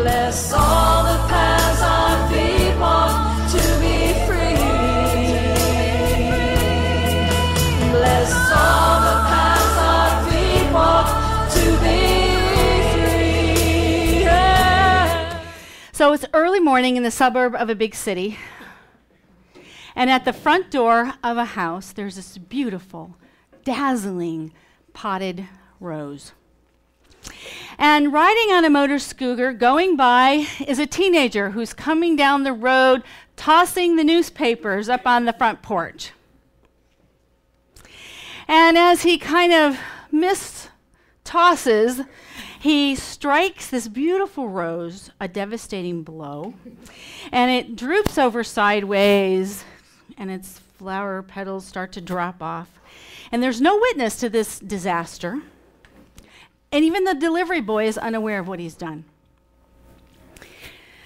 Bless all the paths our feet walk to be free. Bless all the paths our feet walk to be free. Yeah. So it's early morning in the suburb of a big city. And at the front door of a house, there's this beautiful, dazzling potted rose. And riding on a motor scooter going by is a teenager who's coming down the road, tossing the newspapers up on the front porch. And as he kind of mis-tosses, he strikes this beautiful rose a devastating blow, and it droops over sideways, and its flower petals start to drop off. And there's no witness to this disaster. And even the delivery boy is unaware of what he's done.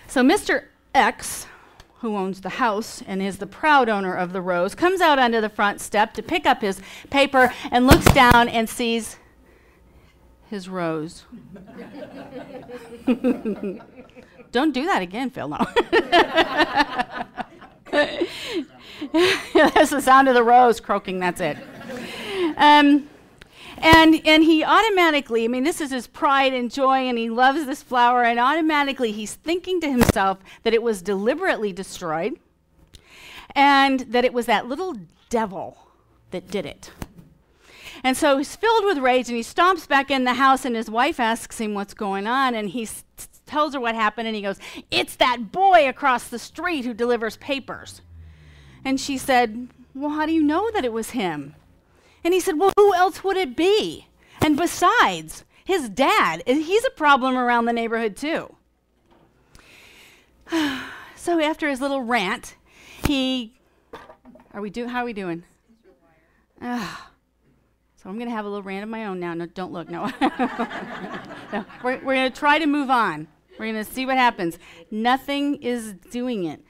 So Mr. X, who owns the house and is the proud owner of the rose, comes out onto the front step to pick up his paper and looks down and sees his rose. Don't do that again, Phil, no. That's the sound of the rose croaking, that's it. And he automatically, I mean, this is his pride and joy, and he loves this flower, and automatically he's thinking to himself that it was deliberately destroyed, and that it was that little devil that did it. And so he's filled with rage, and he stomps back in the house, and his wife asks him what's going on, and he tells her what happened, and he goes, "It's that boy across the street who delivers papers." And she said, "Well, how do you know that it was him?" And he said, "Well, who else would it be? And besides, his dad, he's a problem around the neighborhood too." So after his little rant, how are we doing? So I'm going to have a little rant of my own now. No, don't look, no. No, we're going to try to move on. We're going to see what happens. Nothing is doing it.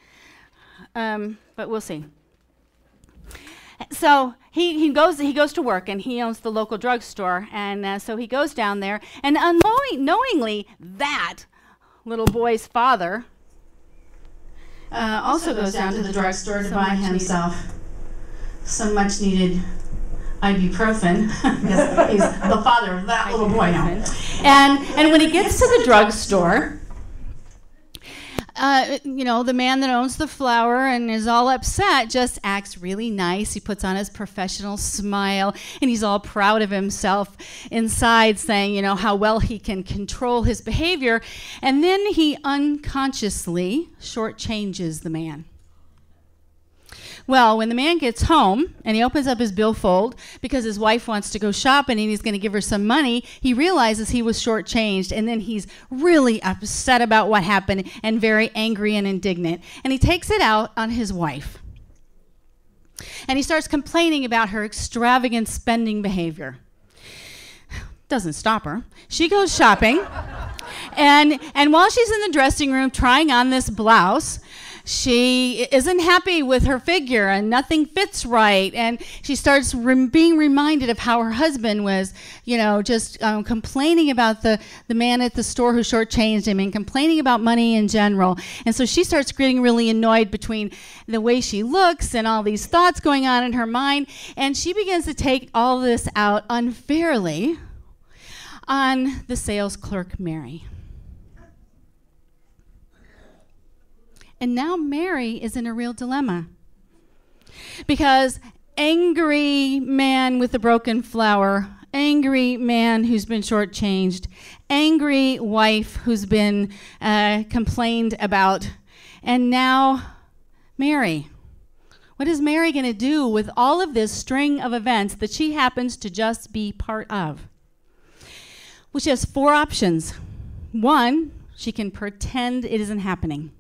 But we'll see. So he goes to work, and he owns the local drugstore, and so he goes down there, and unknowingly that little boy's father also goes down to the drugstore to buy himself some much-needed ibuprofen, because he's the father of that little boy now. And when he gets to the drugstore, the man that owns the flower and is all upset just acts really nice. He puts on his professional smile, and he's all proud of himself inside, saying, how well he can control his behavior. And then he unconsciously shortchanges the man. Well, when the man gets home and he opens up his billfold because his wife wants to go shopping and he's going to give her some money, he realizes he was shortchanged, and then he's really upset about what happened and very angry and indignant. And he takes it out on his wife. And he starts complaining about her extravagant spending behavior. Doesn't stop her. She goes shopping, and while she's in the dressing room trying on this blouse, she isn't happy with her figure, and nothing fits right, and she starts being reminded of how her husband was, just complaining about the man at the store who shortchanged him, and complaining about money in general. And so she starts getting really annoyed between the way she looks and all these thoughts going on in her mind, and she begins to take all this out unfairly on the sales clerk, Mary. And now Mary is in a real dilemma, because angry man with a broken flower, angry man who's been shortchanged, angry wife who's been complained about, and now Mary. What is Mary going to do with all of this string of events that she happens to just be part of? Well, she has 4 options. 1, she can pretend it isn't happening.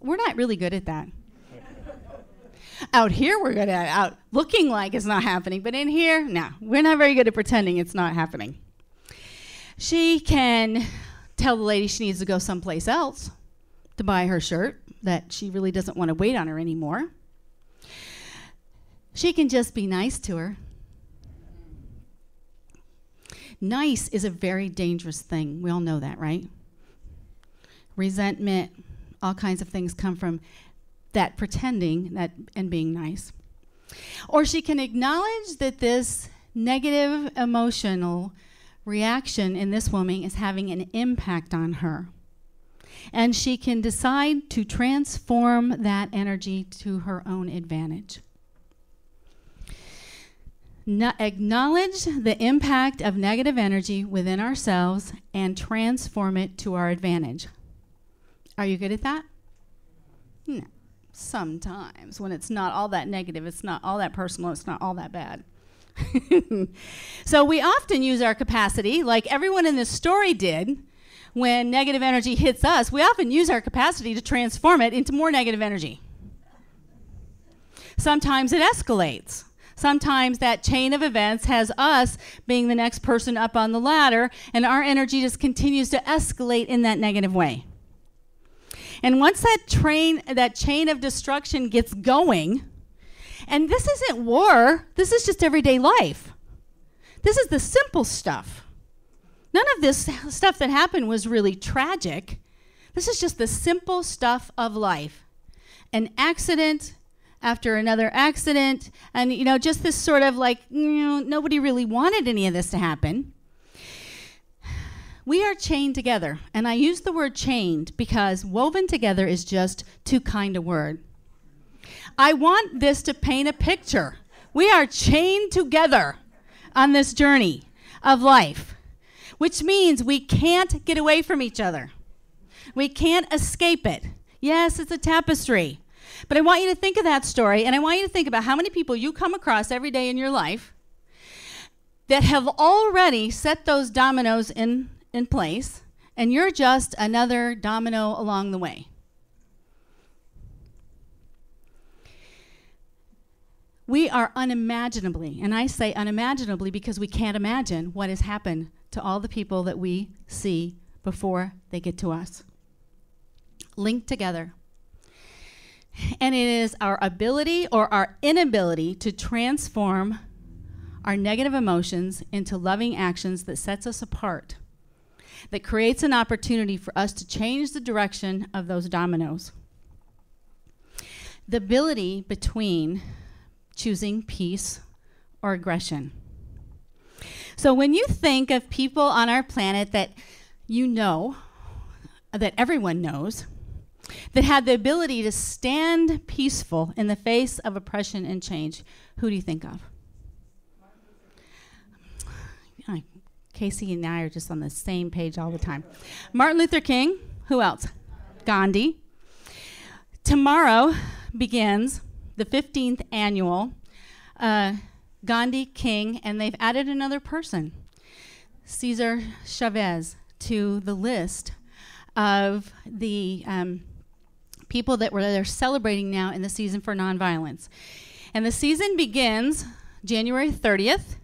We're not really good at that. Out here, we're good at out looking like it's not happening, but in here, no, we're not very good at pretending it's not happening. She can tell the lady she needs to go someplace else to buy her shirt, that she really doesn't want to wait on her anymore. She can just be nice to her. Nice is a very dangerous thing. We all know that, right? Resentment, all kinds of things come from that pretending that and being nice. Or she can acknowledge that this negative emotional reaction in this woman is having an impact on her. And she can decide to transform that energy to her own advantage. Acknowledge the impact of negative energy within ourselves and transform it to our advantage. Are you good at that? No. Sometimes when it's not all that negative, it's not all that personal, it's not all that bad. So we often use our capacity, like everyone in this story did. When negative energy hits us, we often use our capacity to transform it into more negative energy. Sometimes it escalates. Sometimes that chain of events has us being the next person up on the ladder, and our energy just continues to escalate in that negative way. And once that chain of destruction gets going, and this isn't war, this is just everyday life. This is the simple stuff. None of this stuff that happened was really tragic. This is just the simple stuff of life. An accident after another accident, and just this sort of like, nobody really wanted any of this to happen. We are chained together, and I use the word chained because woven together is just too kind a word. I want this to paint a picture. We are chained together on this journey of life, which means we can't get away from each other. We can't escape it. Yes, it's a tapestry. But I want you to think of that story, and I want you to think about how many people you come across every day in your life that have already set those dominoes in place, and you're just another domino along the way. We are unimaginably, and I say unimaginably because we can't imagine what has happened to all the people that we see before they get to us. Linked together. And it is our ability or our inability to transform our negative emotions into loving actions that sets us apart, that creates an opportunity for us to change the direction of those dominoes. The ability between choosing peace or aggression. So when you think of people on our planet that that everyone knows, that had the ability to stand peaceful in the face of oppression and change, who do you think of? Casey and I are just on the same page all the time. Martin Luther King. Who else? Gandhi. Tomorrow begins the 15th annual Gandhi King, and they've added another person, Cesar Chavez, to the list of the people that they're celebrating now in the season for nonviolence. And the season begins January 30th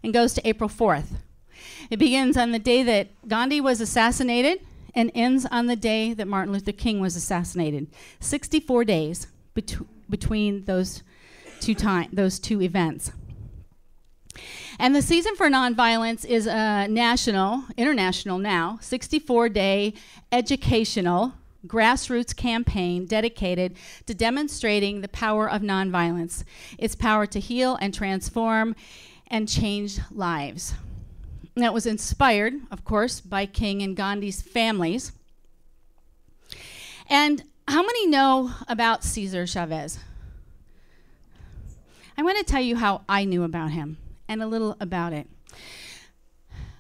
and goes to April 4th. It begins on the day that Gandhi was assassinated and ends on the day that Martin Luther King was assassinated. 64 days between those two events. And the season for nonviolence is international now, 64-day educational grassroots campaign dedicated to demonstrating the power of nonviolence, its power to heal and transform and change lives. And that was inspired, of course, by King and Gandhi's families. And how many know about Cesar Chavez? I want to tell you how I knew about him and a little about it,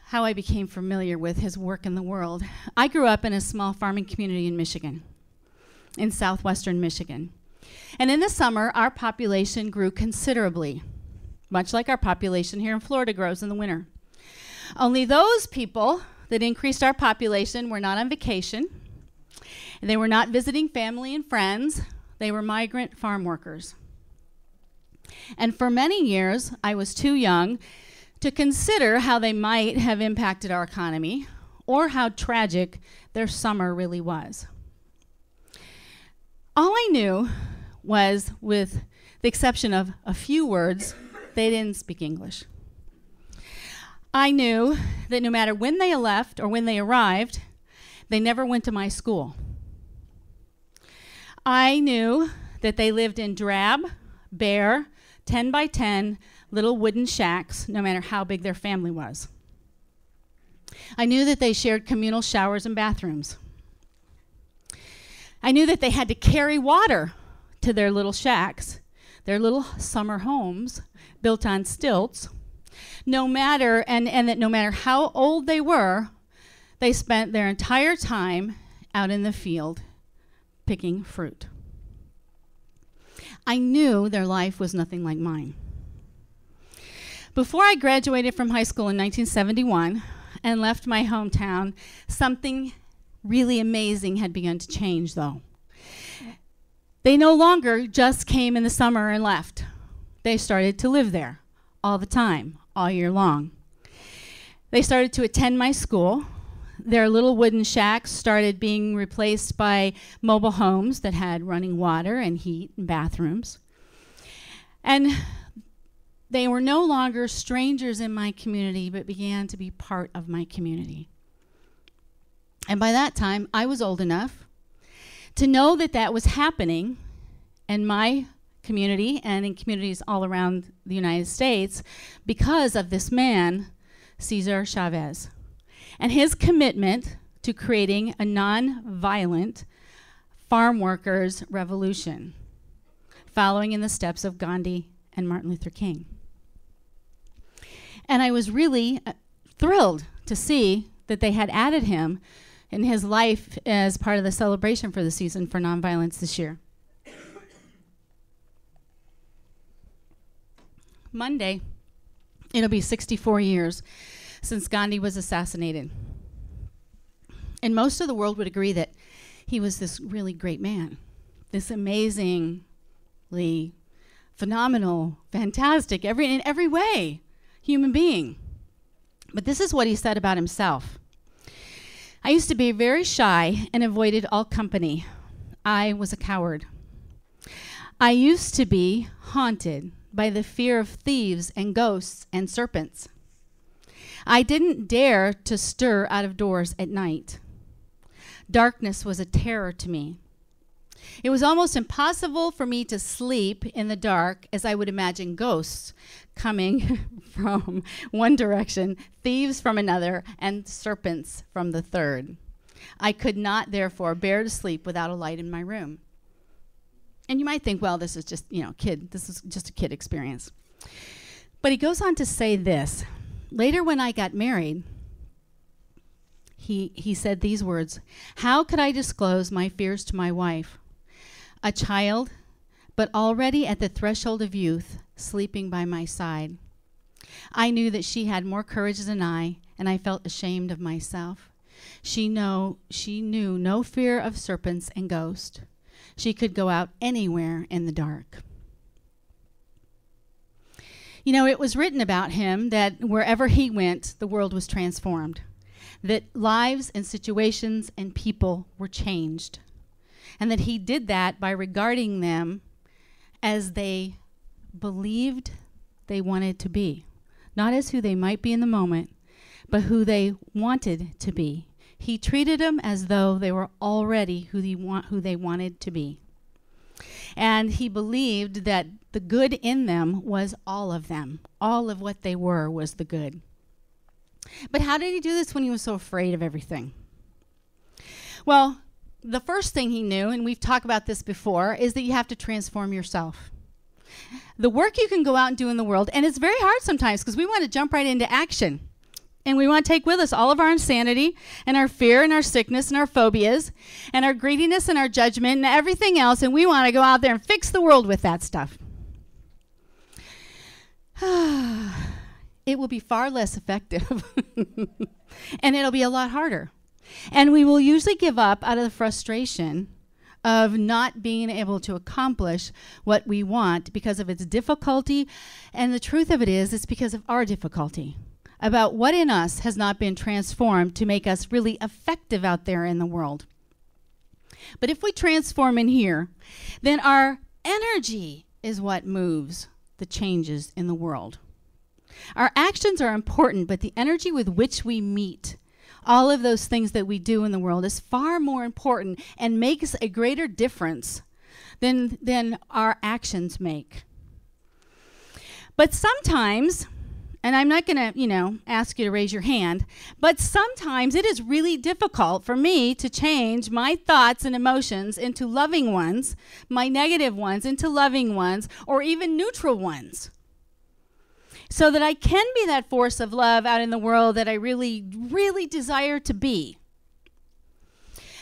how I became familiar with his work in the world. I grew up in a small farming community in Michigan, in southwestern Michigan. And in the summer, our population grew considerably, much like our population here in Florida grows in the winter. Only those people that increased our population were not on vacation. They were not visiting family and friends. They were migrant farm workers. And for many years, I was too young to consider how they might have impacted our economy or how tragic their summer really was. All I knew was, with the exception of a few words, they didn't speak English. I knew that no matter when they left or when they arrived, they never went to my school. I knew that they lived in drab, bare, 10 by 10 little wooden shacks, no matter how big their family was. I knew that they shared communal showers and bathrooms. I knew that they had to carry water to their little shacks, their little summer homes built on stilts, and that no matter how old they were, they spent their entire time out in the field picking fruit. I knew their life was nothing like mine. Before I graduated from high school in 1971 and left my hometown, something really amazing had begun to change, though. They no longer just came in the summer and left. They started to live there all the time, all year long. They started to attend my school. Their little wooden shacks started being replaced by mobile homes that had running water and heat and bathrooms. And they were no longer strangers in my community, but began to be part of my community. And by that time, I was old enough to know that that was happening in my community and in communities all around the United States because of this man, Cesar Chavez, and his commitment to creating a non-violent farm workers' revolution, following in the steps of Gandhi and Martin Luther King. And I was really thrilled to see that they had added him in his life as part of the celebration for the season for nonviolence this year. Monday, it'll be 64 years since Gandhi was assassinated. And most of the world would agree that he was this really great man, this amazingly phenomenal, fantastic, in every way, human being. But this is what he said about himself. I used to be very shy and avoided all company. I was a coward. I used to be haunted by the fear of thieves and ghosts and serpents. I didn't dare to stir out of doors at night. Darkness was a terror to me. It was almost impossible for me to sleep in the dark, as I would imagine ghosts coming from one direction, thieves from another, and serpents from the third. I could not, therefore, bear to sleep without a light in my room. And you might think, well, this is just, this is just a kid experience. But he goes on to say this. Later when I got married, he said these words, "How could I disclose my fears to my wife? A child, but already at the threshold of youth, sleeping by my side. I knew that she had more courage than I, and I felt ashamed of myself. She knew no fear of serpents and ghosts. She could go out anywhere in the dark." It was written about him that wherever he went, the world was transformed, that lives and situations and people were changed, and that he did that by regarding them as they believed they wanted to be, not as who they might be in the moment, but who they wanted to be. He treated them as though they were already who they wanted to be. And he believed that the good in them was all of them. All of what they were was the good. But how did he do this when he was so afraid of everything? Well, the first thing he knew, and we've talked about this before, is that you have to transform yourself. The work you can go out and do in the world, and it's very hard sometimes because we want to jump right into action. And we want to take with us all of our insanity and our fear and our sickness and our phobias and our greediness and our judgment and everything else, and we want to go out there and fix the world with that stuff. It will be far less effective, and it'll be a lot harder. And we will usually give up out of the frustration of not being able to accomplish what we want because of its difficulty, and the truth of it is, it's because of our difficulty about what in us has not been transformed to make us really effective out there in the world. But if we transform in here, then our energy is what moves the changes in the world. Our actions are important, but the energy with which we meet all of those things that we do in the world is far more important and makes a greater difference than our actions make. But sometimes, and I'm not going to, ask you to raise your hand, but sometimes it is really difficult for me to change my thoughts and emotions into loving ones, my negative ones into loving ones, or even neutral ones, so that I can be that force of love out in the world that I really, really desire to be.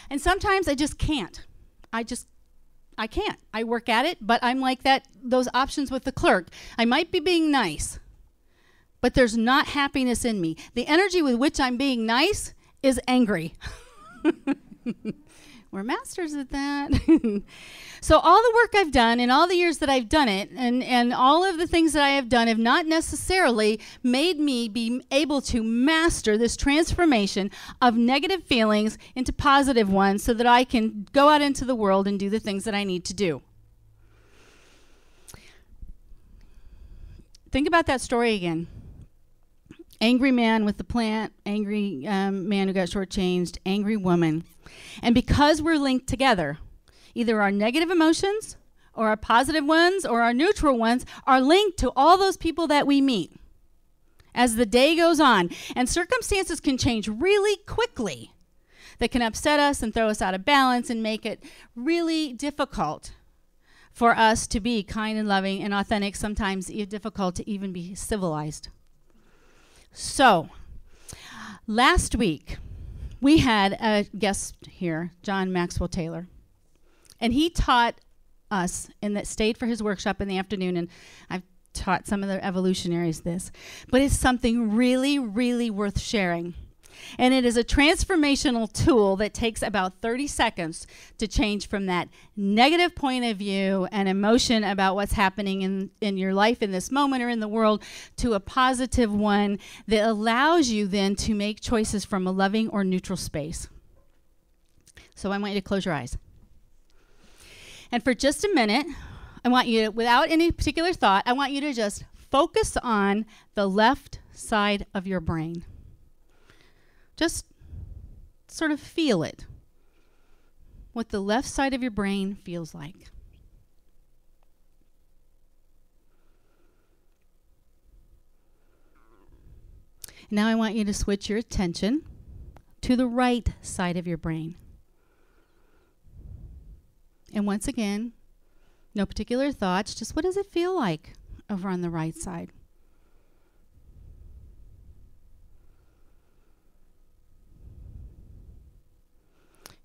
And sometimes I just can't. I can't. I work at it, but I'm like those options with the clerk. I might be being nice, but there's not happiness in me. The energy with which I'm being nice is angry. We're masters at that. So all the work I've done and all the years that I've done it and all of the things that I have done have not necessarily made me be able to master this transformation of negative feelings into positive ones so that I can go out into the world and do the things that I need to do. Think about that story again. Angry man with the plant, angry man who got shortchanged, angry woman. And because we're linked together, either our negative emotions or our positive ones or our neutral ones are linked to all those people that we meet as the day goes on. And circumstances can change really quickly that can upset us and throw us out of balance and make it really difficult for us to be kind and loving and authentic, sometimes difficult to even be civilized. So, last week, we had a guest here, John Maxwell Taylor, and he taught us and that stayed for his workshop in the afternoon, and I've taught some of the evolutionaries this, but it's something really, really worth sharing. And it is a transformational tool that takes about 30 seconds to change from that negative point of view and emotion about what's happening in your life in this moment or in the world to a positive one that allows you then to make choices from a loving or neutral space. So I want you to close your eyes. And for just a minute, I want you to, without any particular thought, I want you to just focus on the left side of your brain. Just sort of feel it, what the left side of your brain feels like. Now I want you to switch your attention to the right side of your brain. And once again, no particular thoughts, just what does it feel like over on the right side?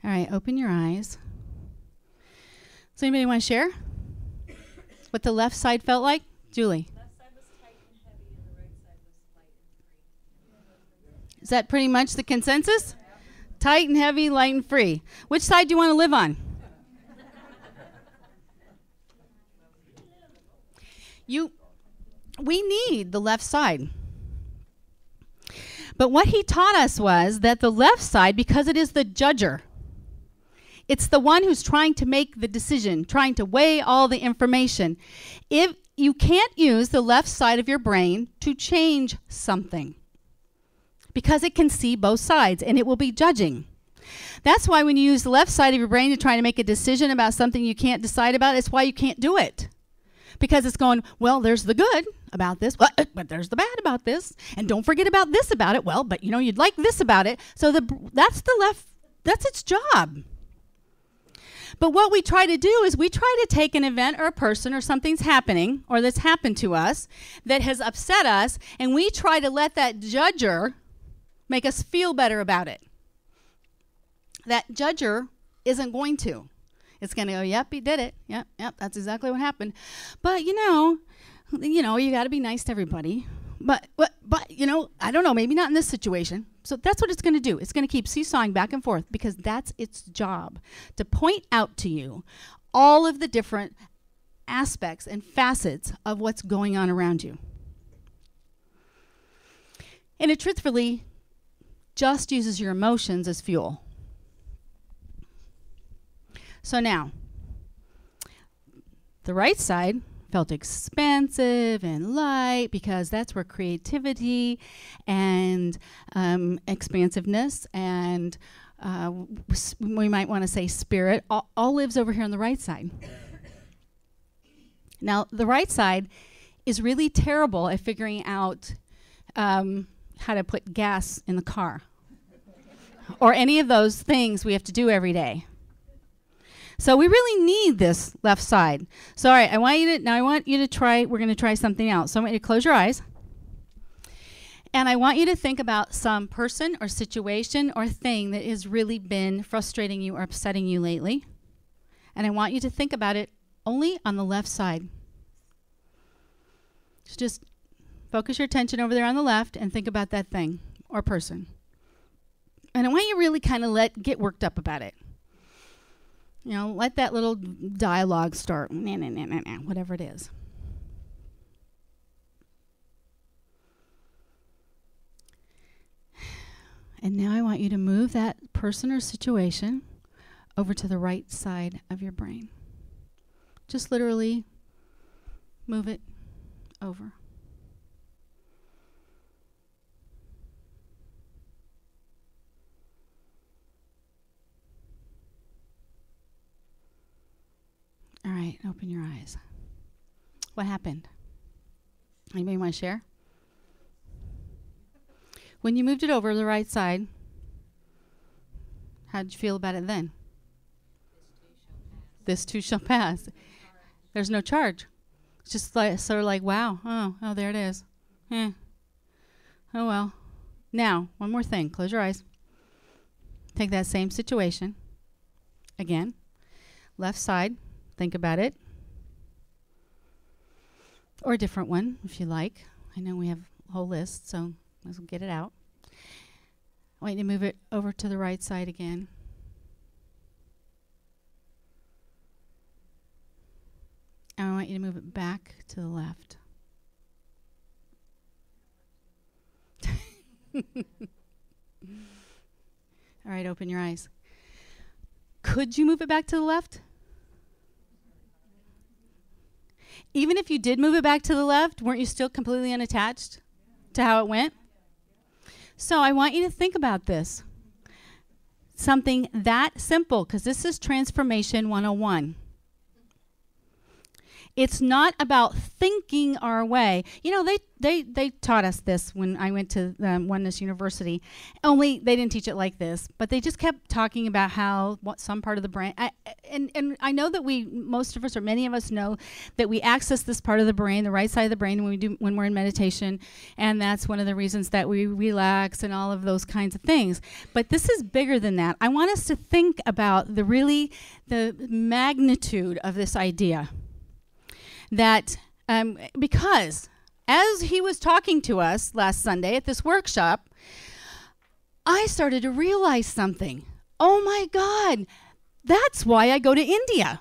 All right, open your eyes. Does anybody want to share what the left side felt like? Julie. Left side was tight and heavy, and the right side was light and free. Is that pretty much the consensus? Yeah. Tight and heavy, light and free. Which side do you want to live on? We need the left side. But what he taught us was that the left side, because it is the judger, it's the one who's trying to make the decision, trying to weigh all the information. If you can't use the left side of your brain to change something, because it can see both sides and it will be judging. That's why when you use the left side of your brain to try to make a decision about something you can't decide about, it's why you can't do it. Because it's going, well, there's the good about this, but there's the bad about this. And don't forget about this about it. Well, but you'd like this about it. So that's the left, that's its job. But what we try to do is we try to take an event or a person or something's happening or that's happened to us that has upset us, and we try to let that judger make us feel better about it. That judger isn't going to. It's going to go, yep, he did it. Yep, that's exactly what happened. But, you got to be nice to everybody. But I don't know, maybe not in this situation. So that's what it's going to do. It's going to keep seesawing back and forth because that's its job, to point out to you all of the different aspects and facets of what's going on around you. And it truthfully just uses your emotions as fuel. So now, the right side felt expansive and light, because that's where creativity and expansiveness and we might want to say spirit all lives over here on the right side. Now, the right side is really terrible at figuring out how to put gas in the car or any of those things we have to do every day. So we really need this left side. So all right, I want you to try, we're going to try something else. So I want you to close your eyes. And I want you to think about some person or situation or thing that has really been frustrating you or upsetting you lately. And I want you to think about it only on the left side. So just focus your attention over there on the left and think about that thing or person. And I want you to really kind of get worked up about it. You know, let that little dialogue start, whatever it is. And now I want you to move that person or situation over to the right side of your brain. Just literally move it over. All right, open your eyes. What happened? Anybody want to share? When you moved it over to the right side, how did you feel about it then? This too shall pass. There's no charge. It's just like, sort of like, wow, oh, there it is. Oh, well. Now, one more thing. Close your eyes. Take that same situation. Again, left side. Think about it. Or a different one, if you like. I know we have a whole list, so let's get it out. I want you to move it over to the right side again. And I want you to move it back to the left. All right, open your eyes. Could you move it back to the left? Even if you did move it back to the left, weren't you still completely unattached to how it went? So I want you to think about this. Something that simple, because this is Transformation 101. It's not about thinking our way. You know, they taught us this when I went to Oneness University. Only they didn't teach it like this, but they just kept talking about how some part of the brain. And I know that most of us or many of us know that we access this part of the brain, the right side of the brain, when we're in meditation, and that's one of the reasons that we relax and all of those kinds of things. But this is bigger than that. I want us to think about the magnitude of this idea. That because as he was talking to us last Sunday at this workshop, I started to realize something. Oh my God, that's why I go to India.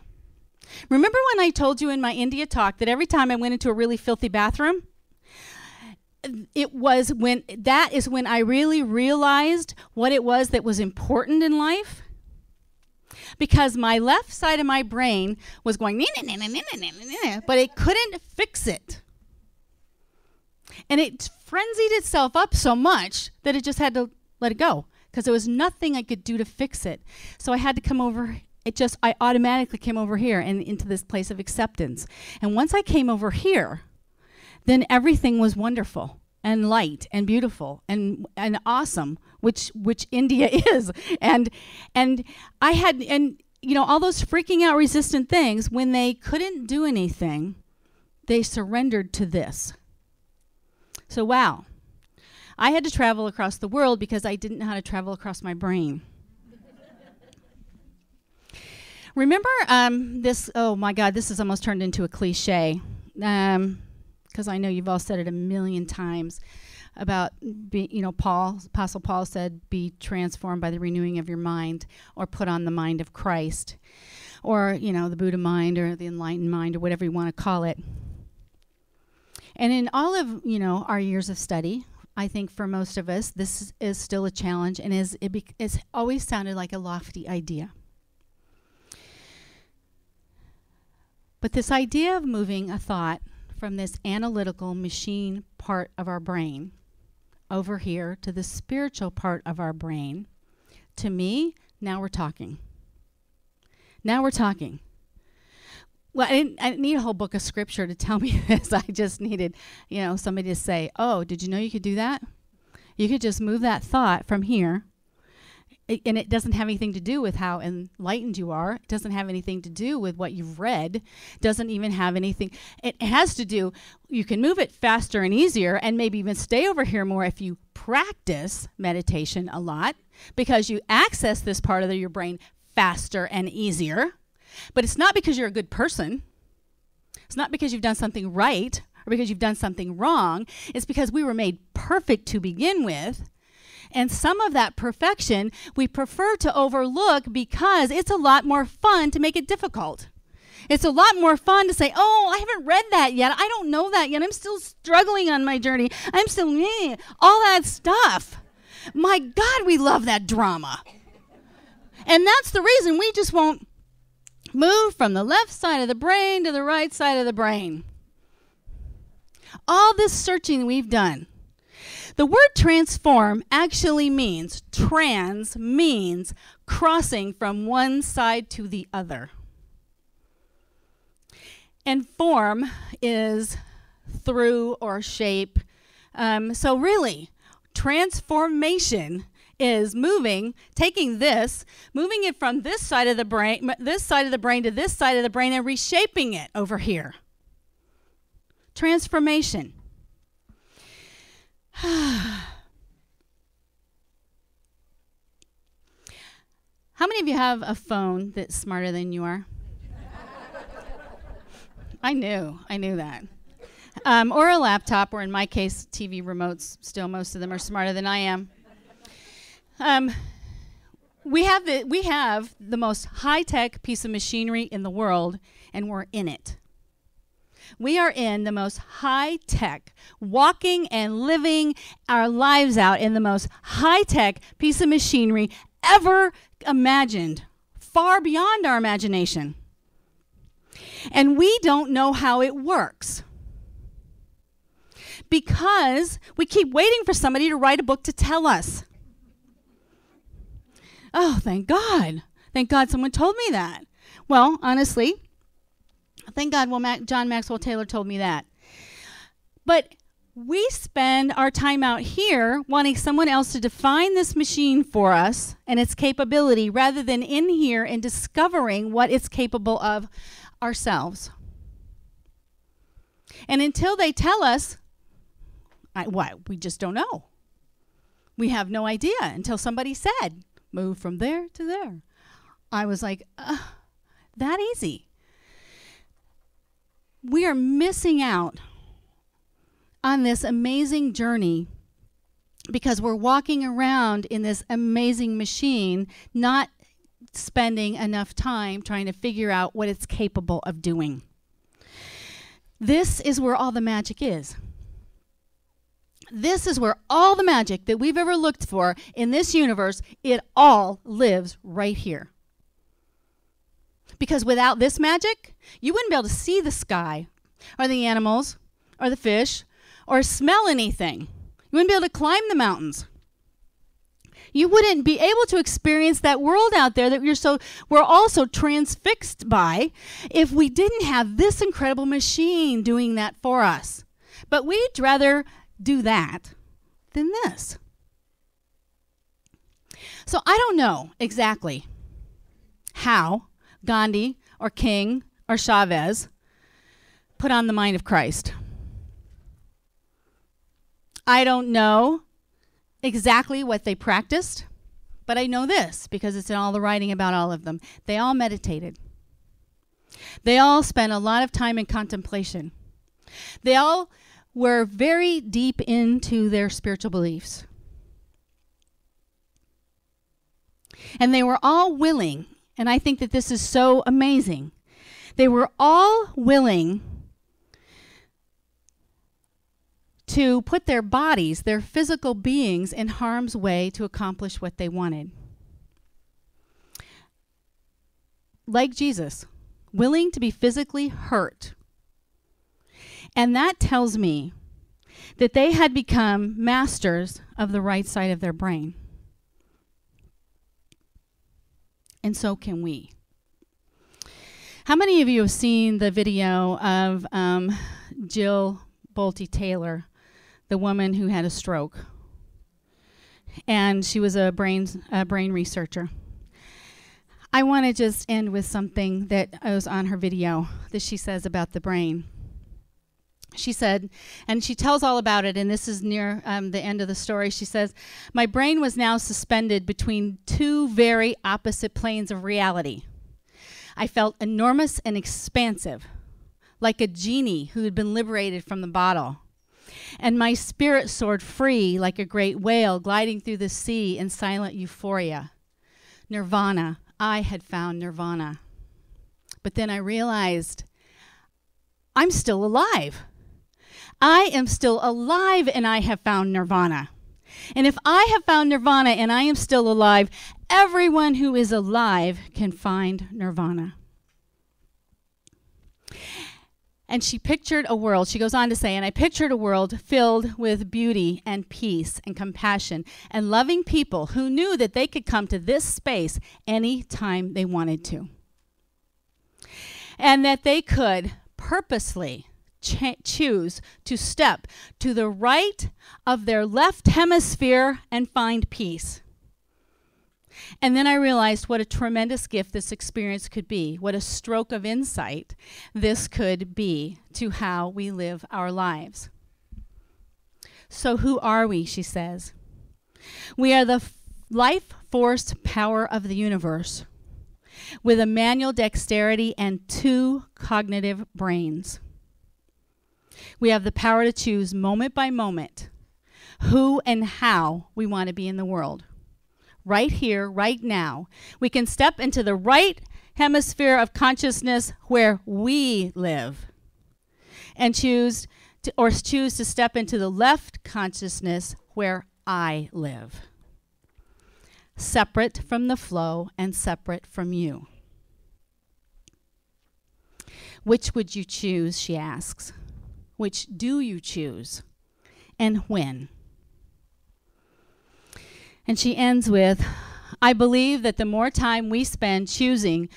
Remember when I told you in my India talk that every time I went into a really filthy bathroom, that is when I really realized what it was that was important in life? Because my left side of my brain was going, but it couldn't fix it. And it frenzied itself up so much that it just had to let it go, because there was nothing I could do to fix it. So I had to come over. I automatically came over here and into this place of acceptance. And once I came over here, then everything was wonderful and light and beautiful and awesome, which India is. And I had, you know, all those freaking out resistant things, when they couldn't do anything, they surrendered to this. So wow, I had to travel across the world because I didn't know how to travel across my brain. Remember this, oh my God, this has almost turned into a cliche. Because I know you've all said it a million times about, Apostle Paul said, be transformed by the renewing of your mind, or put on the mind of Christ, or, the Buddha mind, or the enlightened mind, or whatever you want to call it. And in all of, our years of study, I think for most of us, this is still a challenge, and it's always sounded like a lofty idea. But this idea of moving a thought from this analytical machine part of our brain over here to the spiritual part of our brain, to me, now we're talking. Now we're talking. Well, I didn't need a whole book of scripture to tell me this. I just needed, somebody to say, oh, did you know you could do that? You could just move that thought from here. And it doesn't have anything to do with how enlightened you are. It doesn't have anything to do with what you've read. It doesn't even have anything. It has to do, you can move it faster and easier and maybe even stay over here more if you practice meditation a lot, because you access this part of your brain faster and easier. But it's not because you're a good person. It's not because you've done something right or because you've done something wrong. It's because we were made perfect to begin with. And some of that perfection we prefer to overlook because it's a lot more fun to make it difficult. It's a lot more fun to say, oh, I haven't read that yet. I don't know that yet. I'm still struggling on my journey. I'm still, all that stuff. My God, we love that drama. And that's the reason we just won't move from the left side of the brain to the right side of the brain. All this searching we've done. The word transform actually means, trans means crossing from one side to the other. And form is through or shape. So really, transformation is taking this, moving it from this side of the brain to this side of the brain and reshaping it over here. Transformation. How many of you have a phone that's smarter than you are? I knew that. Or a laptop, or in my case, TV remotes. Still, most of them are smarter than I am. We have the most high-tech piece of machinery in the world, and we're in it. We are in the most high-tech, walking and living our lives out in the most high-tech piece of machinery ever imagined, far beyond our imagination. And we don't know how it works because we keep waiting for somebody to write a book to tell us. Oh, thank God. Thank God someone told me that. Well, honestly, thank God John Maxwell Taylor told me that. But we spend our time out here wanting someone else to define this machine for us and its capability rather than in here and discovering what it's capable of ourselves. And until they tell us, we just don't know. We have no idea until somebody said, move from there to there. I was like, that easy. We are missing out on this amazing journey because we're walking around in this amazing machine, not spending enough time trying to figure out what it's capable of doing. This is where all the magic is. This is where all the magic that we've ever looked for in this universe, it all lives right here. Because without this magic, you wouldn't be able to see the sky or the animals or the fish or smell anything. You wouldn't be able to climb the mountains. You wouldn't be able to experience that world out there that we're all so transfixed by if we didn't have this incredible machine doing that for us. But we'd rather do that than this. So I don't know exactly how Gandhi or King or Chavez put on the mind of Christ. I don't know exactly what they practiced, but I know this because it's in all the writing about all of them. They all meditated. They all spent a lot of time in contemplation. They all were very deep into their spiritual beliefs. And they were all willing, and I think that this is so amazing. They were all willing to put their bodies, their physical beings, in harm's way to accomplish what they wanted. Like Jesus, willing to be physically hurt. And that tells me that they had become masters of the right side of their brain. And so can we. How many of you have seen the video of Jill Bolte Taylor, the woman who had a stroke? And she was a brain researcher. I want to just end with something that was on her video that she says about the brain. She said, and she tells all about it, and this is near the end of the story. She says, "My brain was now suspended between two very opposite planes of reality. I felt enormous and expansive, like a genie who had been liberated from the bottle. And my spirit soared free like a great whale gliding through the sea in silent euphoria. Nirvana. I had found nirvana. But then I realized I'm still alive. I am still alive and I have found nirvana. And if I have found nirvana and I am still alive, everyone who is alive can find nirvana." And she pictured a world, she goes on to say, "And I pictured a world filled with beauty and peace and compassion and loving people who knew that they could come to this space any time they wanted to. And that they could purposely choose to step to the right of their left hemisphere and find peace." And then I realized what a tremendous gift this experience could be, what a stroke of insight this could be to how we live our lives. So who are we, she says? We are the life force power of the universe with a manual dexterity and two cognitive brains. We have the power to choose moment by moment who and how we want to be in the world. Right here, right now. We can step into the right hemisphere of consciousness where we live and choose to step into the left consciousness where I live. Separate from the flow and separate from you. Which would you choose, she asks. Which do you choose, and when? And she ends with, "I believe that the more time we spend choosing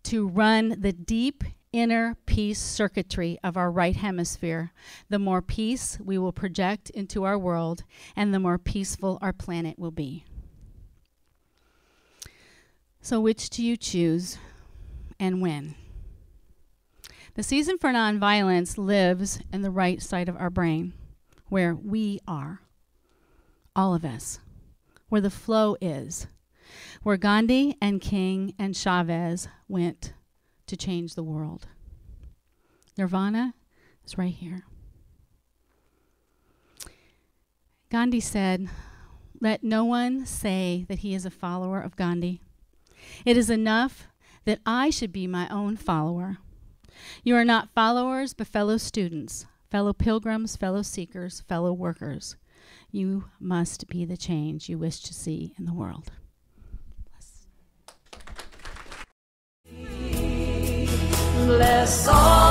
to run the deep inner peace circuitry of our right hemisphere, the more peace we will project into our world, and the more peaceful our planet will be." So which do you choose, and when? The season for nonviolence lives in the right side of our brain, where we are, all of us, where the flow is, where Gandhi and King and Chavez went to change the world. Nirvana is right here. Gandhi said, "Let no one say that he is a follower of Gandhi. It is enough that I should be my own follower. You are not followers, but fellow students, fellow pilgrims, fellow seekers, fellow workers. You must be the change you wish to see in the world." Bless all